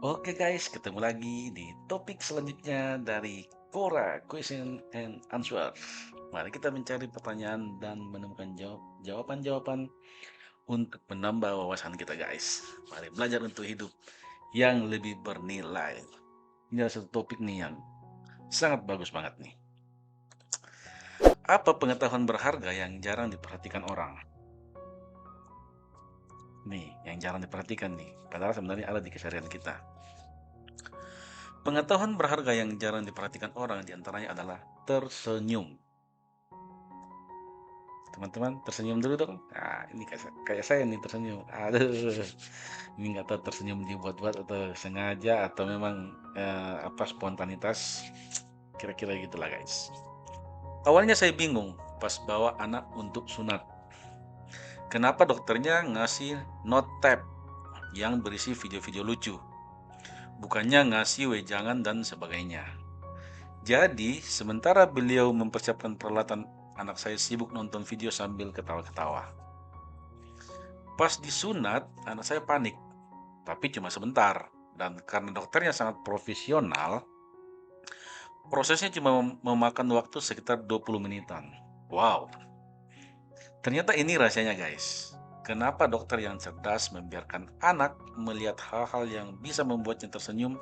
Oke guys, ketemu lagi di topik selanjutnya dari Quora Question and Answer. Mari kita mencari pertanyaan dan menemukan jawaban-jawaban untuk menambah wawasan kita guys. Mari belajar untuk hidup yang lebih bernilai. Ini adalah satu topik nih yang sangat bagus banget nih. Apa pengetahuan berharga yang jarang diperhatikan orang? Nih, yang jarang diperhatikan nih. Padahal sebenarnya ada di keseharian kita. Pengetahuan berharga yang jarang diperhatikan orang diantaranya adalah tersenyum. Teman-teman tersenyum dulu dong. Nah, ini kayak saya nih tersenyum. Aduh, ini nggak tahu tersenyum dibuat-buat atau sengaja atau memang apa spontanitas. Kira-kira gitulah guys. Awalnya saya bingung pas bawa anak untuk sunat. Kenapa dokternya ngasih note tab yang berisi video-video lucu? Bukannya ngasih wejangan dan sebagainya. Jadi, sementara beliau mempersiapkan peralatan, anak saya sibuk nonton video sambil ketawa-ketawa. Pas disunat, anak saya panik, tapi cuma sebentar. Dan karena dokternya sangat profesional, prosesnya cuma memakan waktu sekitar 20 menitan. Wow, ternyata ini rahasianya guys. Kenapa dokter yang cerdas membiarkan anak melihat hal-hal yang bisa membuatnya tersenyum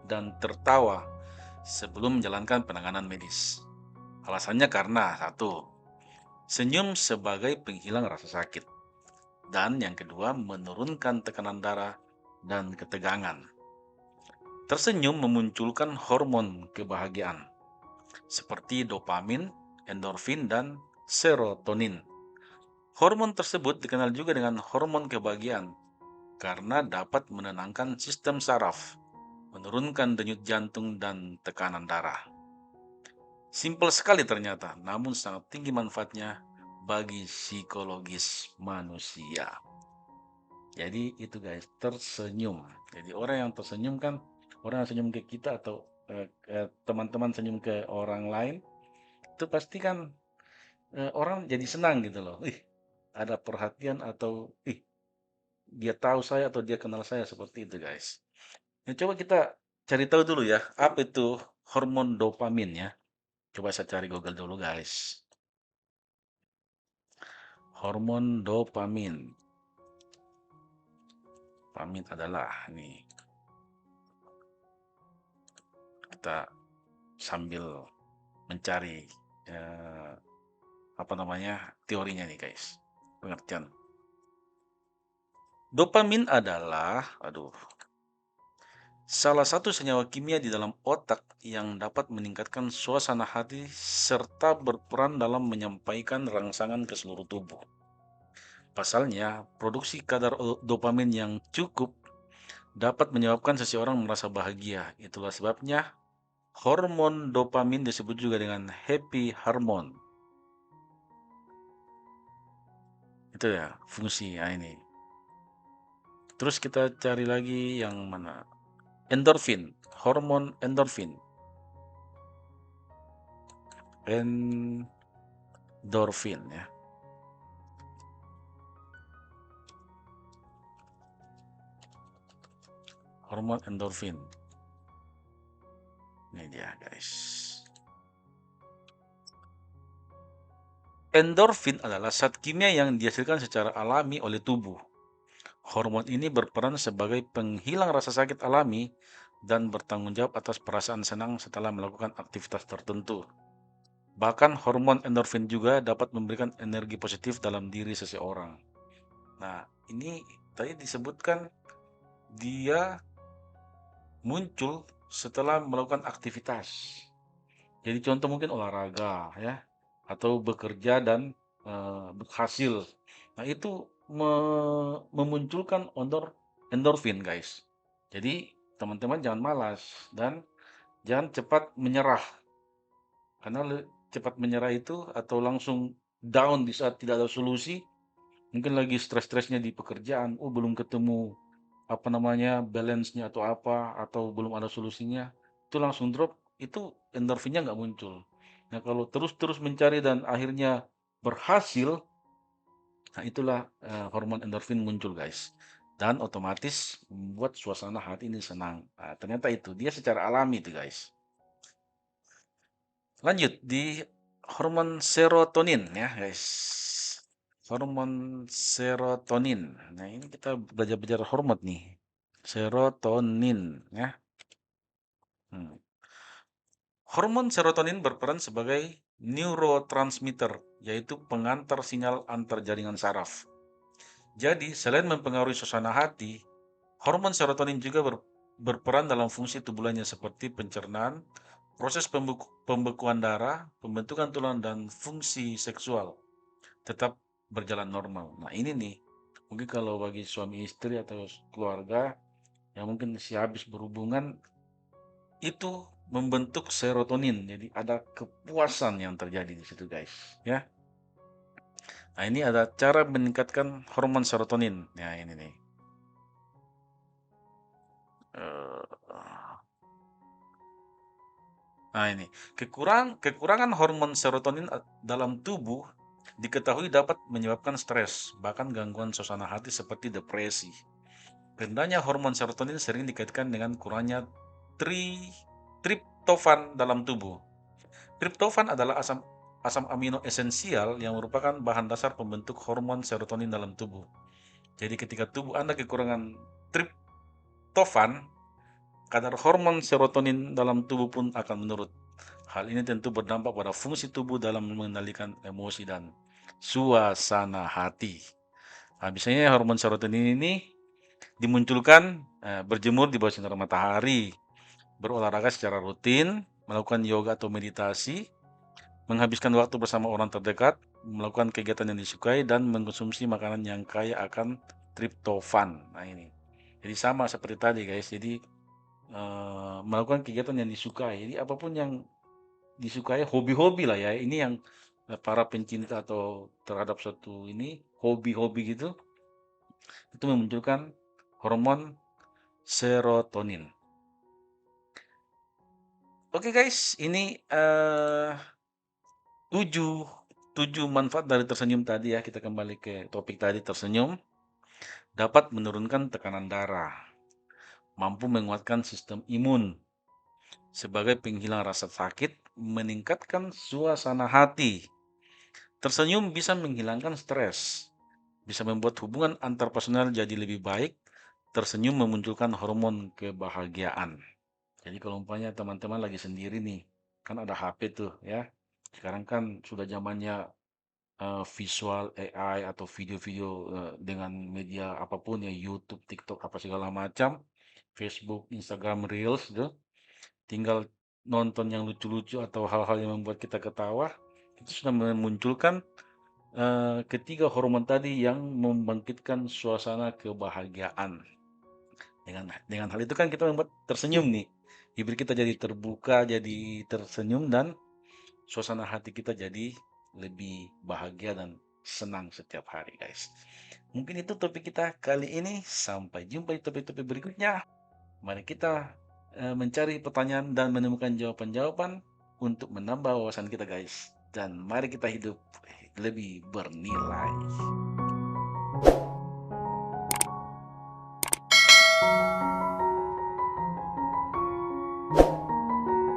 dan tertawa sebelum menjalankan penanganan medis? Alasannya karena satu, senyum sebagai penghilang rasa sakit. Dan yang kedua, menurunkan tekanan darah dan ketegangan. Tersenyum memunculkan hormon kebahagiaan seperti dopamin, endorfin, dan serotonin. Hormon tersebut dikenal juga dengan hormon kebahagiaan karena dapat menenangkan sistem saraf, menurunkan denyut jantung dan tekanan darah. Simpel sekali ternyata, namun sangat tinggi manfaatnya bagi psikologis manusia. Jadi itu guys, tersenyum. Jadi orang yang tersenyum kan, orang yang senyum ke kita atau teman-teman senyum ke orang lain, itu pasti kan orang jadi senang gitu loh. Ih, ada perhatian atau ih, dia tahu saya atau dia kenal saya seperti itu guys. Nah, coba kita cari tahu dulu ya, apa itu hormon dopamin ya. Coba saya cari Google dulu guys. Hormon dopamin. Dopamin adalah nih, kita sambil mencari eh, apa namanya teorinya nih guys, pengertian. Dopamin adalah, salah satu senyawa kimia di dalam otak yang dapat meningkatkan suasana hati serta berperan dalam menyampaikan rangsangan ke seluruh tubuh. Pasalnya, produksi kadar dopamin yang cukup dapat menyebabkan seseorang merasa bahagia. Itulah sebabnya hormon dopamin disebut juga dengan happy hormone. Itu ya fungsi ya ini. Terus kita cari lagi yang mana? Endorfin, hormon endorfin. Endorfin ya. Hormon endorfin. Ini dia guys. Endorfin adalah zat kimia yang dihasilkan secara alami oleh tubuh. Hormon ini berperan sebagai penghilang rasa sakit alami dan bertanggung jawab atas perasaan senang setelah melakukan aktivitas tertentu. Bahkan hormon endorfin juga dapat memberikan energi positif dalam diri seseorang. Nah, ini tadi disebutkan dia muncul setelah melakukan aktivitas. Jadi contoh mungkin olahraga ya, atau bekerja dan berhasil. Nah, itu memunculkan endorfin, guys. Jadi teman-teman jangan malas dan jangan cepat menyerah. Karena cepat menyerah itu atau langsung down di saat tidak ada solusi, mungkin lagi stres-stresnya di pekerjaan, oh belum ketemu apa namanya balance-nya atau apa atau belum ada solusinya, itu langsung drop, itu endorfinnya nggak muncul. Nah, kalau terus-terus mencari dan akhirnya berhasil, nah itulah hormon endorfin muncul, guys. dan otomatis membuat suasana hati ini senang. Nah, ternyata itu dia secara alami itu guys. Lanjut di hormon serotonin ya guys. Hormon serotonin. Nah, ini kita belajar-belajar hormon nih. Serotonin ya. Hmm. Hormon serotonin berperan sebagai neurotransmitter, yaitu pengantar sinyal antar jaringan saraf. Jadi, selain mempengaruhi suasana hati, hormon serotonin juga berperan dalam fungsi tubuh lainnya seperti pencernaan, proses pembekuan darah, pembentukan tulang, dan fungsi seksual tetap berjalan normal. Nah, ini nih, mungkin kalau bagi suami istri atau keluarga yang mungkin si habis berhubungan, itu membentuk serotonin. Jadi ada kepuasan yang terjadi di situ, guys. Ya. Nah, ini ada cara meningkatkan hormon serotonin. Ya, ini nih. Eh, Nah, ini kekurangan hormon serotonin dalam tubuh diketahui dapat menyebabkan stres, bahkan gangguan suasana hati seperti depresi. Rendahnya hormon serotonin sering dikaitkan dengan kurangnya triptofan dalam tubuh. Triptofan adalah asam asam amino esensial yang merupakan bahan dasar pembentuk hormon serotonin dalam tubuh. Jadi ketika tubuh Anda kekurangan triptofan, kadar hormon serotonin dalam tubuh pun akan menurun. Hal ini tentu berdampak pada fungsi tubuh dalam mengendalikan emosi dan suasana hati. Nah, biasanya hormon serotonin ini dimunculkan berjemur di bawah sinar matahari, berolahraga secara rutin, melakukan yoga atau meditasi, menghabiskan waktu bersama orang terdekat, melakukan kegiatan yang disukai, dan mengkonsumsi makanan yang kaya akan triptofan. Nah, ini. Jadi sama seperti tadi guys. Jadi melakukan kegiatan yang disukai. Jadi apapun yang disukai, hobi-hobi lah ya. Ini yang para pencinta atau terhadap suatu ini hobi-hobi gitu, itu memunculkan hormon serotonin. Oke guys, ini 7 7 manfaat dari tersenyum tadi ya. Kita kembali ke topik tadi, tersenyum dapat menurunkan tekanan darah, mampu menguatkan sistem imun sebagai penghilang rasa sakit, meningkatkan suasana hati. Tersenyum bisa menghilangkan stres, bisa membuat hubungan antar personel jadi lebih baik. Tersenyum memunculkan hormon kebahagiaan. Jadi kalau umpamanya teman-teman lagi sendiri nih, kan ada HP tuh ya. Sekarang kan sudah zamannya visual AI atau video-video dengan media apapun ya, YouTube, TikTok, apa segala macam, Facebook, Instagram Reels gitu. Tinggal nonton yang lucu-lucu atau hal-hal yang membuat kita ketawa, itu sudah memunculkan ketiga hormon tadi yang membangkitkan suasana kebahagiaan. Dengan hal itu kan kita membuat tersenyum nih. Hibur kita jadi terbuka, jadi tersenyum, dan suasana hati kita jadi lebih bahagia dan senang setiap hari, guys. Mungkin itu topik kita kali ini. Sampai jumpa di topik-topik berikutnya. Mari kita mencari pertanyaan dan menemukan jawaban-jawaban untuk menambah wawasan kita, guys. Dan mari kita hidup lebih bernilai.